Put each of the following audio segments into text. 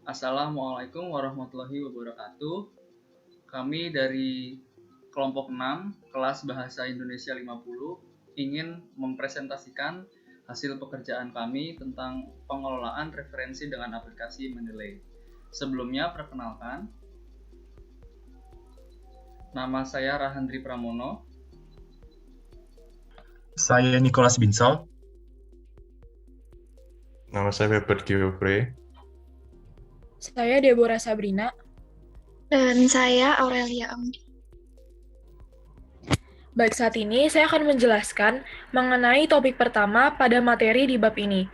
Assalamualaikum warahmatullahi wabarakatuh. Kami dari kelompok 6, kelas Bahasa Indonesia 50, ingin mempresentasikan hasil pekerjaan kami tentang pengelolaan referensi dengan aplikasi Mendeley. Sebelumnya, perkenalkan. Nama saya Rahandri Pramono. Saya Nicholas Binsal. Nama saya Webert Geoffrey. Saya Deborah Sabrina. Dan saya Aurelia Anggi. Baik, saat ini saya akan menjelaskan mengenai topik pertama pada materi di bab ini.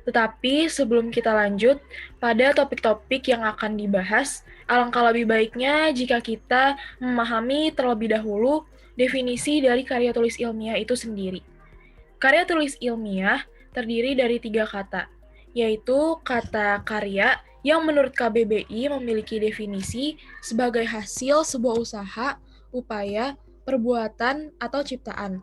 Tetapi sebelum kita lanjut pada topik-topik yang akan dibahas, alangkah lebih baiknya jika kita memahami terlebih dahulu definisi dari karya tulis ilmiah itu sendiri. Karya tulis ilmiah terdiri dari 3 kata, yaitu kata karya yang menurut KBBI memiliki definisi sebagai hasil sebuah usaha, upaya, perbuatan, atau ciptaan.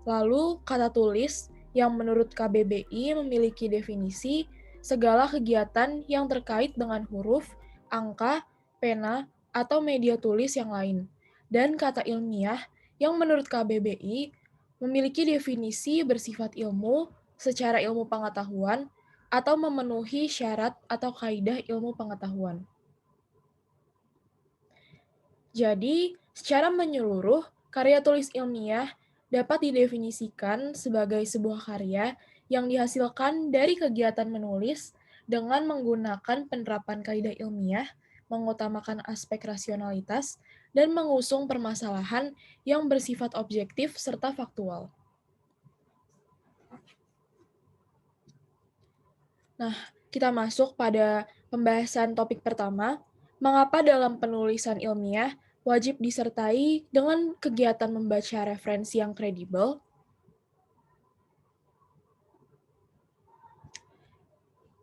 Lalu kata tulis yang menurut KBBI memiliki definisi segala kegiatan yang terkait dengan huruf, angka, pena, atau media tulis yang lain. Dan kata ilmiah yang menurut KBBI memiliki definisi bersifat ilmu secara ilmu pengetahuan atau memenuhi syarat atau kaidah ilmu pengetahuan. Jadi, secara menyeluruh, karya tulis ilmiah dapat didefinisikan sebagai sebuah karya yang dihasilkan dari kegiatan menulis dengan menggunakan penerapan kaidah ilmiah, mengutamakan aspek rasionalitas, dan mengusung permasalahan yang bersifat objektif serta faktual. Nah, kita masuk pada pembahasan topik pertama, mengapa dalam penulisan ilmiah wajib disertai dengan kegiatan membaca referensi yang kredibel?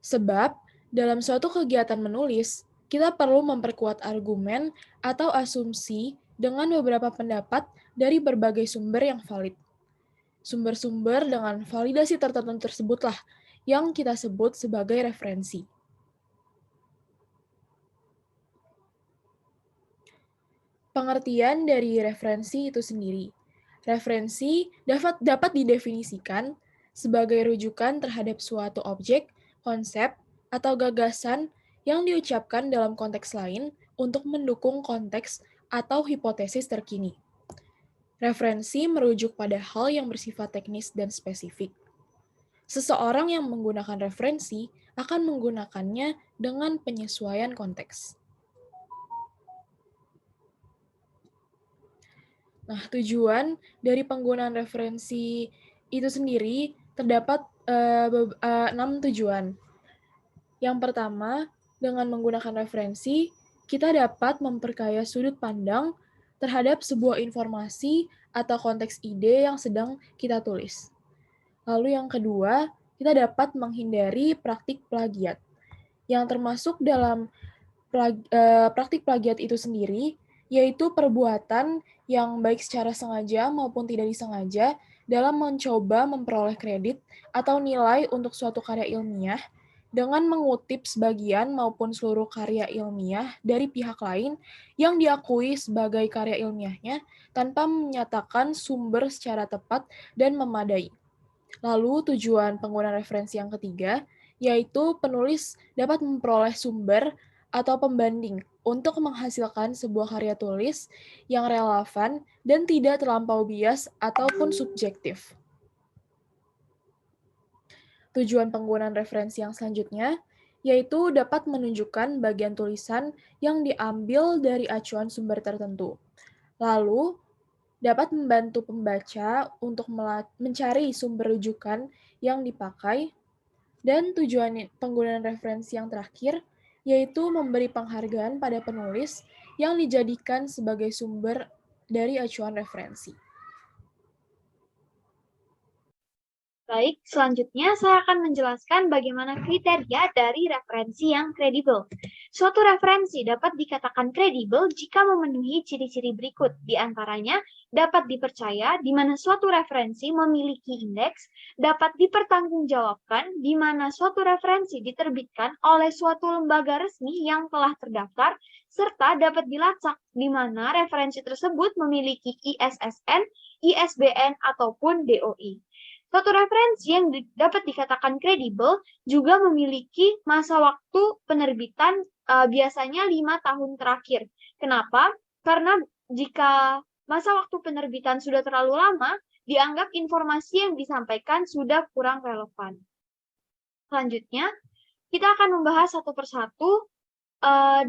Sebab, dalam suatu kegiatan menulis, kita perlu memperkuat argumen atau asumsi dengan beberapa pendapat dari berbagai sumber yang valid. Sumber-sumber dengan validasi tertentu tersebutlah yang kita sebut sebagai referensi. Pengertian dari referensi itu sendiri. Referensi dapat didefinisikan sebagai rujukan terhadap suatu objek, konsep, atau gagasan yang diucapkan dalam konteks lain untuk mendukung konteks atau hipotesis terkini. Referensi merujuk pada hal yang bersifat teknis dan spesifik. Seseorang yang menggunakan referensi akan menggunakannya dengan penyesuaian konteks. Nah, tujuan dari penggunaan referensi itu sendiri terdapat 6 tujuan. Yang pertama, dengan menggunakan referensi, kita dapat memperkaya sudut pandang terhadap sebuah informasi atau konteks ide yang sedang kita tulis. Lalu yang kedua, kita dapat menghindari praktik plagiat. Yang termasuk dalam praktik plagiat itu sendiri, yaitu perbuatan yang baik secara sengaja maupun tidak disengaja dalam mencoba memperoleh kredit atau nilai untuk suatu karya ilmiah dengan mengutip sebagian maupun seluruh karya ilmiah dari pihak lain yang diakui sebagai karya ilmiahnya tanpa menyatakan sumber secara tepat dan memadai. Lalu tujuan penggunaan referensi yang ketiga, yaitu penulis dapat memperoleh sumber atau pembanding untuk menghasilkan sebuah karya tulis yang relevan dan tidak terlampau bias ataupun subjektif. Tujuan penggunaan referensi yang selanjutnya, yaitu dapat menunjukkan bagian tulisan yang diambil dari acuan sumber tertentu. Lalu, dapat membantu pembaca untuk mencari sumber rujukan yang dipakai. Dan tujuan penggunaan referensi yang terakhir, yaitu memberi penghargaan pada penulis yang dijadikan sebagai sumber dari acuan referensi. Baik, selanjutnya saya akan menjelaskan bagaimana kriteria dari referensi yang kredibel. Suatu referensi dapat dikatakan kredibel jika memenuhi ciri-ciri berikut. Di antaranya, dapat dipercaya di mana suatu referensi memiliki indeks, dapat dipertanggungjawabkan di mana suatu referensi diterbitkan oleh suatu lembaga resmi yang telah terdaftar, serta dapat dilacak di mana referensi tersebut memiliki ISSN, ISBN, ataupun DOI. Suatu referensi yang dapat dikatakan kredibel juga memiliki masa waktu penerbitan biasanya 5 tahun terakhir. Kenapa? Karena jika masa waktu penerbitan sudah terlalu lama, dianggap informasi yang disampaikan sudah kurang relevan. Selanjutnya, kita akan membahas satu persatu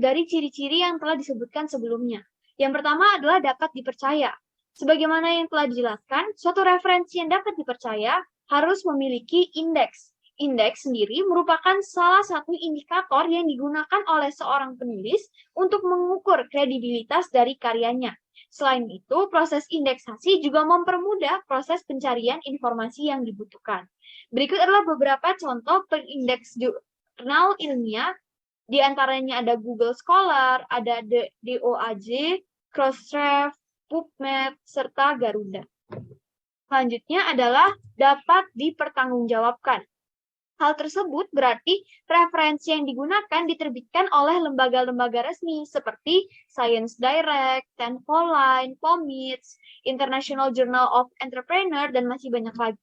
dari ciri-ciri yang telah disebutkan sebelumnya. Yang pertama adalah dapat dipercaya. Sebagaimana yang telah dijelaskan, suatu referensi yang dapat dipercaya harus memiliki indeks. Indeks sendiri merupakan salah satu indikator yang digunakan oleh seorang penulis untuk mengukur kredibilitas dari karyanya. Selain itu, proses indeksasi juga mempermudah proses pencarian informasi yang dibutuhkan. Berikut adalah beberapa contoh pengindeks jurnal ilmiah. Di antaranya ada Google Scholar, ada DOAJ, Crossref, PubMed, serta Garuda. Selanjutnya adalah dapat dipertanggungjawabkan. Hal tersebut berarti referensi yang digunakan diterbitkan oleh lembaga-lembaga resmi seperti Science Direct, 10 for Line, POMITS, International Journal of Entrepreneur, dan masih banyak lagi.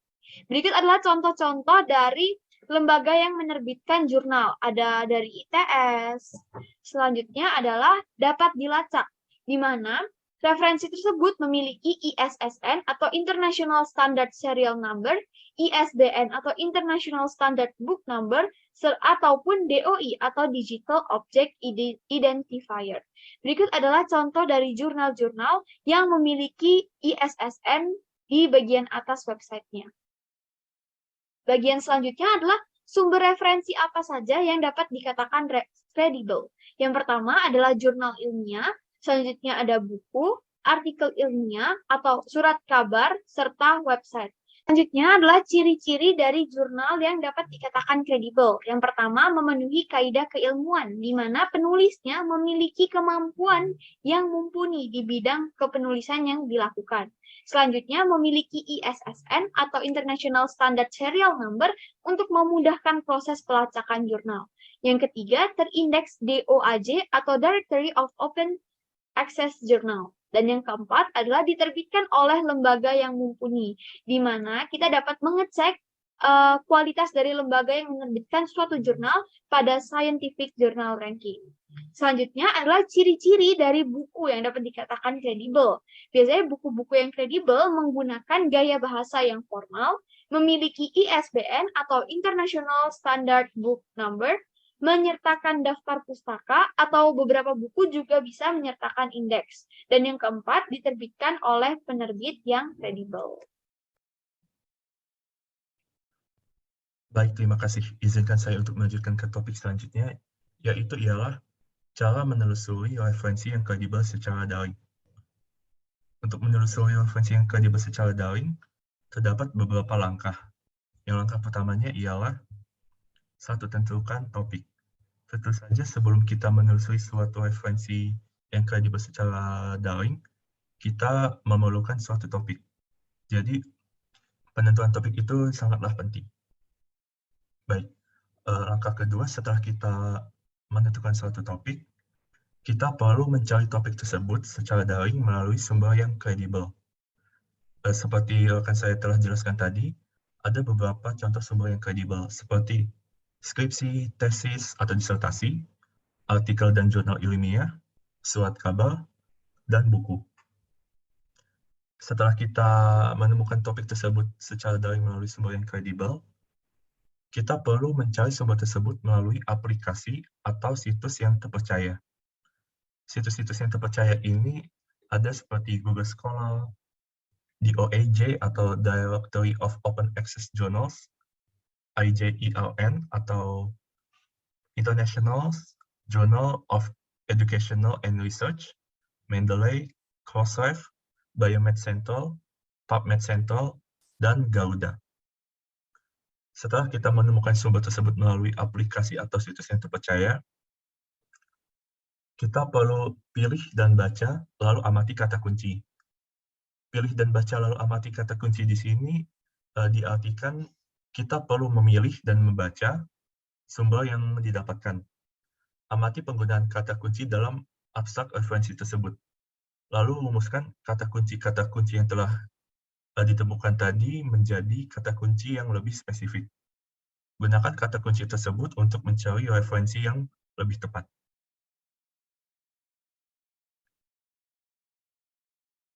Berikut adalah contoh-contoh dari lembaga yang menerbitkan jurnal. Ada dari ITS. Selanjutnya adalah dapat dilacak, di mana referensi tersebut memiliki ISSN atau International Standard Serial Number, ISBN atau International Standard Book Number, ataupun DOI atau Digital Object Identifier. Berikut adalah contoh dari jurnal-jurnal yang memiliki ISSN di bagian atas websitenya. Bagian selanjutnya adalah sumber referensi apa saja yang dapat dikatakan kredibel. Yang pertama adalah jurnal ilmiah, selanjutnya ada buku, artikel ilmiah, atau surat kabar, serta website. Selanjutnya adalah ciri-ciri dari jurnal yang dapat dikatakan kredibel. Yang pertama, memenuhi kaidah keilmuan, di mana penulisnya memiliki kemampuan yang mumpuni di bidang kepenulisan yang dilakukan. Selanjutnya, memiliki ISSN atau International Standard Serial Number untuk memudahkan proses pelacakan jurnal. Yang ketiga, terindeks DOAJ atau Directory of Open Access Journal. Dan yang keempat adalah diterbitkan oleh lembaga yang mumpuni, di mana kita dapat mengecek kualitas dari lembaga yang menerbitkan suatu jurnal pada Scientific Journal Ranking. Selanjutnya adalah ciri-ciri dari buku yang dapat dikatakan kredibel. Biasanya buku-buku yang kredibel menggunakan gaya bahasa yang formal, memiliki ISBN atau International Standard Book Number, menyertakan daftar pustaka, atau beberapa buku juga bisa menyertakan indeks. Dan yang keempat, diterbitkan oleh penerbit yang kredibel. Baik, terima kasih. Izinkan saya untuk melanjutkan ke topik selanjutnya, yaitu ialah cara menelusuri referensi yang kredibel secara daring. Untuk menelusuri referensi yang kredibel secara daring, terdapat beberapa langkah. Yang langkah pertamanya ialah satu, tentukan topik. Tentu saja sebelum kita menelusuri suatu referensi yang kredibel secara daring, kita memerlukan suatu topik. Jadi, penentuan topik itu sangatlah penting. Baik, langkah kedua, setelah kita menentukan suatu topik, kita perlu mencari topik tersebut secara daring melalui sumber yang kredibel. Seperti rekan saya telah jelaskan tadi, ada beberapa contoh sumber yang kredibel, seperti skripsi, tesis, atau disertasi, artikel dan jurnal ilmiah, surat kabar, dan buku. Setelah kita menemukan topik tersebut secara daring melalui sumber yang kredibel, kita perlu mencari sumber tersebut melalui aplikasi atau situs yang terpercaya. Situs-situs yang terpercaya ini ada seperti Google Scholar, DOAJ atau Directory of Open Access Journals, IJERN atau International Journal of Educational and Research, Mendeley, Crossref, Biomed Central, PubMed Central, dan Garuda. Setelah kita menemukan sumber tersebut melalui aplikasi atau situs yang terpercaya, kita perlu pilih dan baca, lalu amati kata kunci. Pilih dan baca lalu amati kata kunci di sini diartikan kita perlu memilih dan membaca sumber yang didapatkan. Amati penggunaan kata kunci dalam abstrak referensi tersebut. Lalu rumuskan kata kunci yang telah ditemukan tadi menjadi kata kunci yang lebih spesifik. Gunakan kata kunci tersebut untuk mencari referensi yang lebih tepat.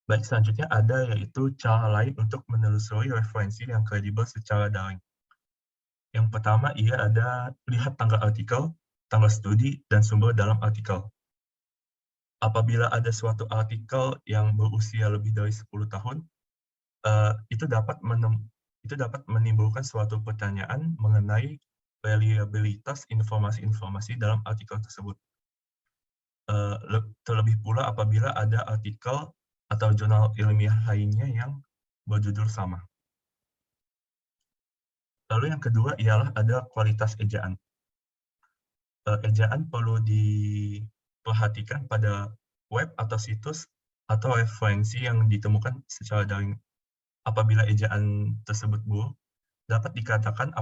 Baik, selanjutnya ada yaitu cara lain untuk menelusuri referensi yang kredibel secara daring. Yang pertama, ia ada lihat tanggal artikel, tanggal studi, dan sumber dalam artikel. Apabila ada suatu artikel yang berusia lebih dari 10 tahun, itu dapat menimbulkan suatu pertanyaan mengenai reliabilitas informasi-informasi dalam artikel tersebut. Terlebih pula apabila ada artikel atau jurnal ilmiah lainnya yang berjudul sama. Lalu yang kedua ialah ada kualitas ejaan. Ejaan perlu diperhatikan pada web atau situs atau referensi yang ditemukan secara daring. Apabila ejaan tersebut buruk, dapat dikatakan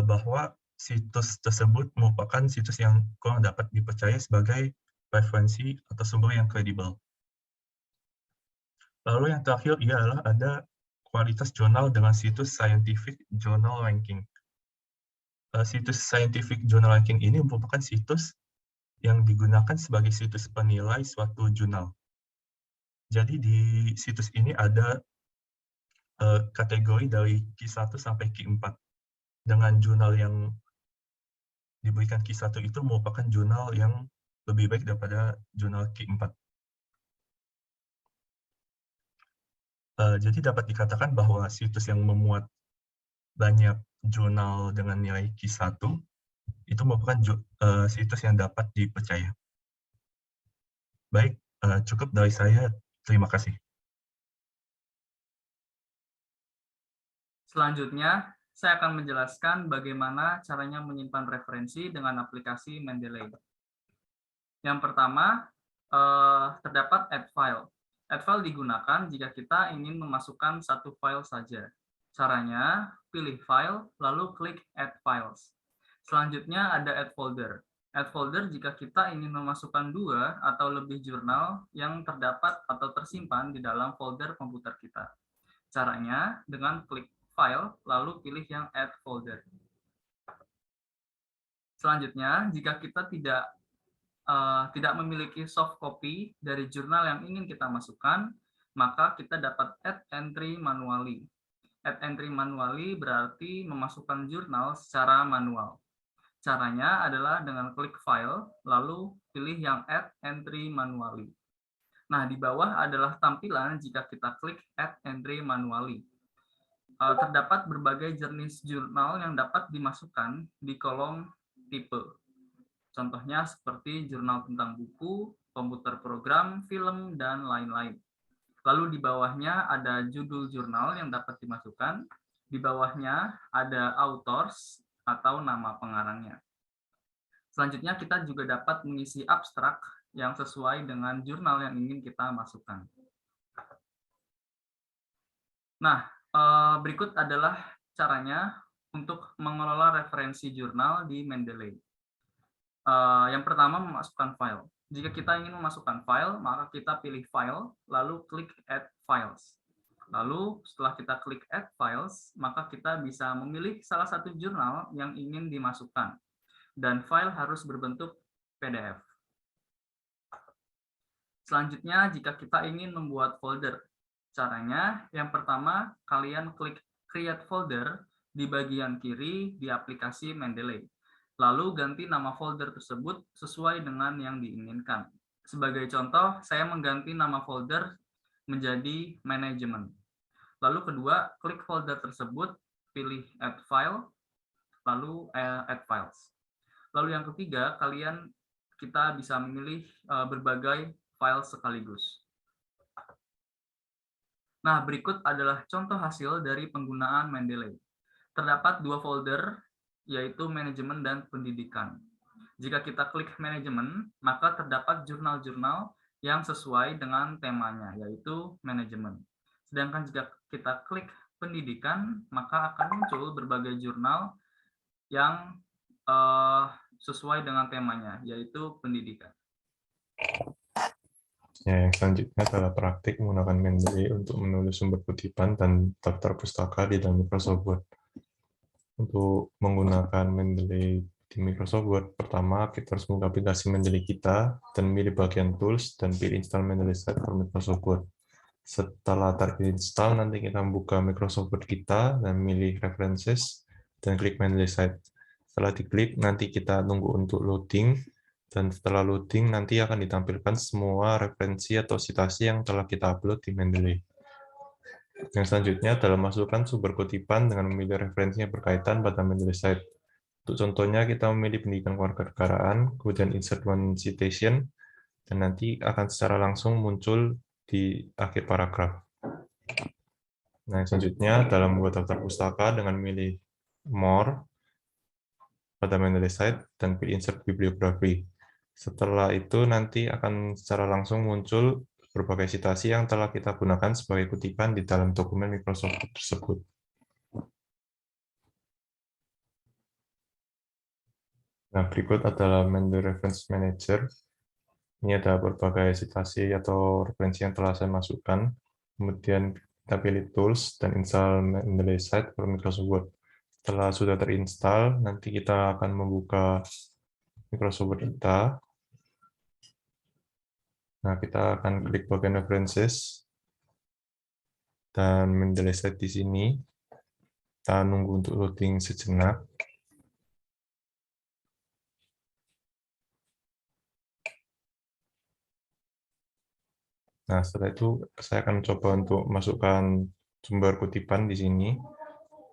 bahwa situs tersebut merupakan situs yang kurang dapat dipercaya sebagai referensi atau sumber yang kredibel. Lalu yang terakhir ialah ada kualitas jurnal dengan situs Scientific Journal Ranking. Situs Scientific Journal Ranking ini merupakan situs yang digunakan sebagai situs penilai suatu jurnal. Jadi di situs ini ada kategori dari Q1 sampai Q4. Dengan jurnal yang diberikan Q1 itu merupakan jurnal yang lebih baik daripada jurnal Q4. Jadi dapat dikatakan bahwa situs yang memuat banyak jurnal dengan nilai Q1 itu merupakan situs yang dapat dipercaya. Baik, cukup dari saya. Terima kasih. Selanjutnya, saya akan menjelaskan bagaimana caranya menyimpan referensi dengan aplikasi Mendeley. Yang pertama, terdapat add file. Add file digunakan jika kita ingin memasukkan satu file saja. Caranya, pilih file, lalu klik add files. Selanjutnya ada add folder. Add folder jika kita ingin memasukkan 2 atau lebih jurnal yang terdapat atau tersimpan di dalam folder komputer kita. Caranya dengan klik file, lalu pilih yang add folder. Selanjutnya, jika kita tidak memiliki soft copy dari jurnal yang ingin kita masukkan, maka kita dapat add entry manually. Add entry manually berarti memasukkan jurnal secara manual. Caranya adalah dengan klik file, lalu pilih yang add entry manually. Nah, di bawah adalah tampilan jika kita klik add entry manually. Terdapat berbagai jenis jurnal yang dapat dimasukkan di kolom tipe. Contohnya seperti jurnal tentang buku, komputer program, film, dan lain-lain. Lalu di bawahnya ada judul jurnal yang dapat dimasukkan. Di bawahnya ada authors atau nama pengarangnya. Selanjutnya kita juga dapat mengisi abstrak yang sesuai dengan jurnal yang ingin kita masukkan. Nah, berikut adalah caranya untuk mengelola referensi jurnal di Mendeley. Yang pertama, memasukkan file. Jika kita ingin memasukkan file, maka kita pilih file, lalu klik add files. Lalu setelah kita klik add files, maka kita bisa memilih salah satu jurnal yang ingin dimasukkan. Dan file harus berbentuk PDF. Selanjutnya, jika kita ingin membuat folder, caranya yang pertama, kalian klik create folder di bagian kiri di aplikasi Mendeley. Lalu ganti nama folder tersebut sesuai dengan yang diinginkan. Sebagai contoh, saya mengganti nama folder menjadi manajemen. Lalu kedua, klik folder tersebut, pilih add file, lalu add files. Lalu yang ketiga, kita bisa memilih berbagai file sekaligus. Nah, berikut adalah contoh hasil dari penggunaan Mendeley. Terdapat 2 folder, yaitu manajemen dan pendidikan. Jika kita klik manajemen, maka terdapat jurnal-jurnal yang sesuai dengan temanya, yaitu manajemen. Sedangkan jika kita klik pendidikan, maka akan muncul berbagai jurnal yang sesuai dengan temanya, yaitu pendidikan. Ya, yang selanjutnya adalah praktik menggunakan Mendeley untuk menulis sumber kutipan dan daftar pustaka di dalam Microsoft Word. Untuk menggunakan Mendeley di Microsoft Word, pertama kita harus membuka aplikasi Mendeley kita dan pilih bagian Tools dan pilih Install Mendeley Site for Microsoft Word. Setelah terinstall, nanti kita membuka Microsoft Word kita dan milih References dan klik Mendeley Site. Setelah diklik, nanti kita tunggu untuk loading. Dan setelah loading, nanti akan ditampilkan semua referensi atau citasi yang telah kita upload di Mendeley. Yang selanjutnya adalah masukkan sumber kutipan dengan memilih referensi yang berkaitan pada Mendeley Site. Untuk contohnya, kita memilih pendidikan kewarganegaraan, kemudian insert one citation, dan nanti akan secara langsung muncul di akhir paragraf. Nah, yang selanjutnya adalah membuat daftar pustaka dengan memilih More pada Mendeley Site dan pilih Insert Bibliography. Setelah itu nanti akan secara langsung muncul berbagai citasi yang telah kita gunakan sebagai kutipan di dalam dokumen Microsoft tersebut. Nah, berikut adalah Mendeley Reference Manager. Ini ada berbagai citasi atau referensi yang telah saya masukkan. Kemudian kita pilih Tools dan install Mendeley Site for Microsoft Word. Setelah sudah terinstall, nanti kita akan membuka Microsoft Word kita. Nah, kita akan klik bagian References dan Mendeley Site di sini. Kita nunggu untuk loading sejenak. Nah, setelah itu saya akan coba untuk masukkan sumber kutipan di sini.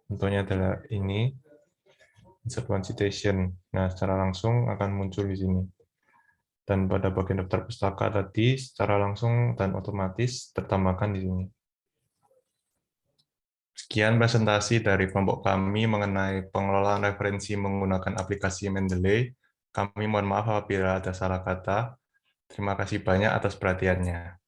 Contohnya adalah ini, insert one citation. Nah, secara langsung akan muncul di sini. Dan pada bagian daftar pustaka tadi secara langsung dan otomatis tertambahkan di sini. Sekian presentasi dari kelompok kami mengenai pengelolaan referensi menggunakan aplikasi Mendeley. Kami mohon maaf apabila ada salah kata. Terima kasih banyak atas perhatiannya.